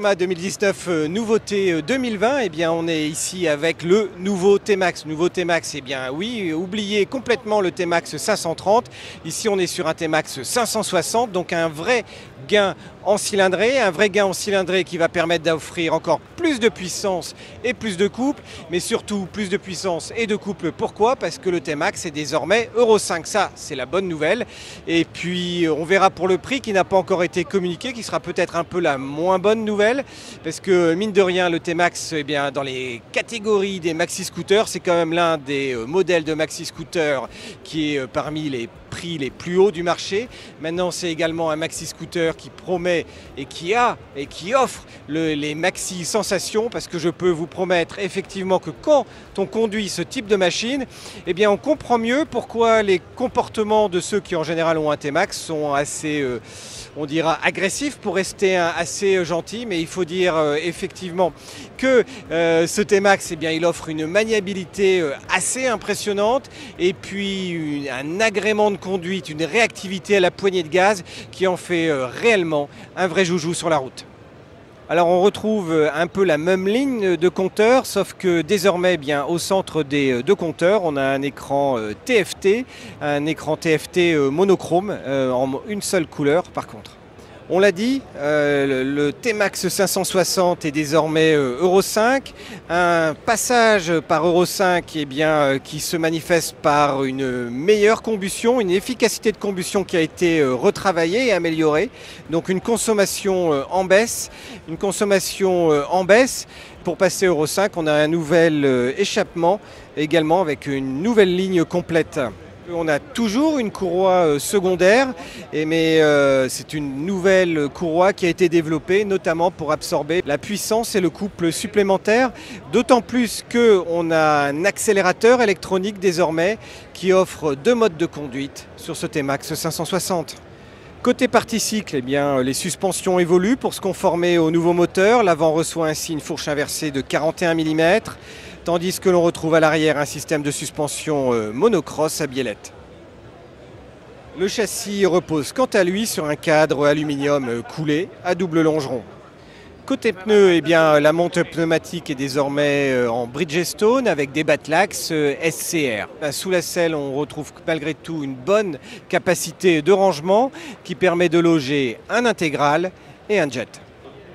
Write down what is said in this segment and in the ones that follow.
EICMA 2019 nouveauté 2020, eh bien on est ici avec le nouveau T-Max. Nouveau T-Max, eh bien oui, oubliez complètement le T-Max 530. Ici on est sur un T-Max 560, donc un vrai gain en cylindrée, qui va permettre d'offrir encore plus de puissance et plus de couple, mais surtout plus de puissance et de couple. Pourquoi? Parce que le T-Max est désormais Euro 5, ça c'est la bonne nouvelle. Et puis on verra pour le prix qui n'a pas encore été communiqué, qui sera peut-être un peu la moins bonne nouvelle, parce que mine de rien le T-Max, eh bien, dans les catégories des maxi-scooters, c'est quand même l'un des modèles de maxi-scooter qui est parmi les prix les plus hauts du marché. Maintenant c'est également un maxi-scooter qui promet et qui offre les maxi sensations, parce que je peux vous promettre effectivement que quand on conduit ce type de machine, eh bien on comprend mieux pourquoi les comportements de ceux qui en général ont un T-Max sont assez on dira agressif pour rester assez gentil, mais il faut dire effectivement que ce T-Max, eh bien, il offre une maniabilité assez impressionnante et puis un agrément de conduite, une réactivité à la poignée de gaz qui en fait réellement un vrai joujou sur la route. Alors on retrouve un peu la même ligne de compteur, sauf que désormais, eh bien, au centre des deux compteurs, on a un écran TFT, monochrome en une seule couleur par contre. On l'a dit, le T-Max 560 est désormais Euro 5. Un passage par Euro 5 eh bien, qui se manifeste par une meilleure combustion, une efficacité de combustion qui a été retravaillée et améliorée. Donc une consommation en baisse. Pour passer Euro 5, on a un nouvel échappement également avec une nouvelle ligne complète. On a toujours une courroie secondaire, mais c'est une nouvelle courroie qui a été développée notamment pour absorber la puissance et le couple supplémentaire, d'autant plus qu'on a un accélérateur électronique désormais qui offre deux modes de conduite sur ce T-Max 560. Côté partie cycle, eh bien, les suspensions évoluent pour se conformer au nouveau moteur. L'avant reçoit ainsi une fourche inversée de 41 mm, tandis que l'on retrouve à l'arrière un système de suspension monocross à biellette. Le châssis repose quant à lui sur un cadre aluminium coulé à double longeron. Côté pneus, eh bien, la monte pneumatique est désormais en Bridgestone avec des Batlax SCR. Sous la selle, on retrouve malgré tout une bonne capacité de rangement qui permet de loger un intégral et un jet.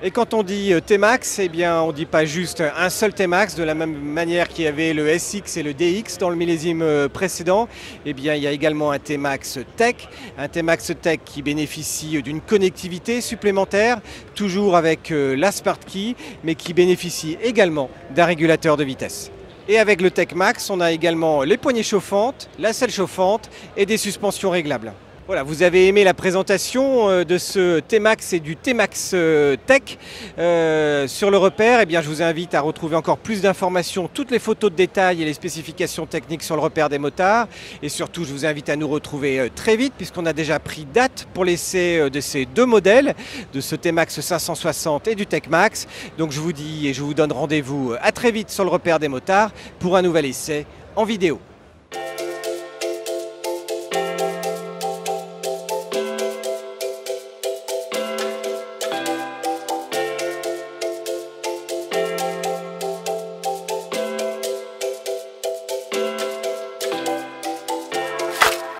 Et quand on dit T-Max, eh bien, on ne dit pas juste un seul T-Max, de la même manière qu'il y avait le SX et le DX dans le millésime précédent. Eh bien, il y a également un T-Max Tech qui bénéficie d'une connectivité supplémentaire, toujours avec la Smart Key, mais qui bénéficie également d'un régulateur de vitesse. Et avec le Tech Max, on a également les poignées chauffantes, la selle chauffante et des suspensions réglables. Voilà, vous avez aimé la présentation de ce T-Max et du T-Max Tech sur le repère. Eh bien, je vous invite à retrouver encore plus d'informations, toutes les photos de détail et les spécifications techniques sur le repère des motards. Et surtout, je vous invite à nous retrouver très vite, puisqu'on a déjà pris date pour l'essai de ces deux modèles, de ce T-Max 560 et du Tech Max. Donc je vous dis et je vous donne rendez-vous à très vite sur le repère des motards pour un nouvel essai en vidéo.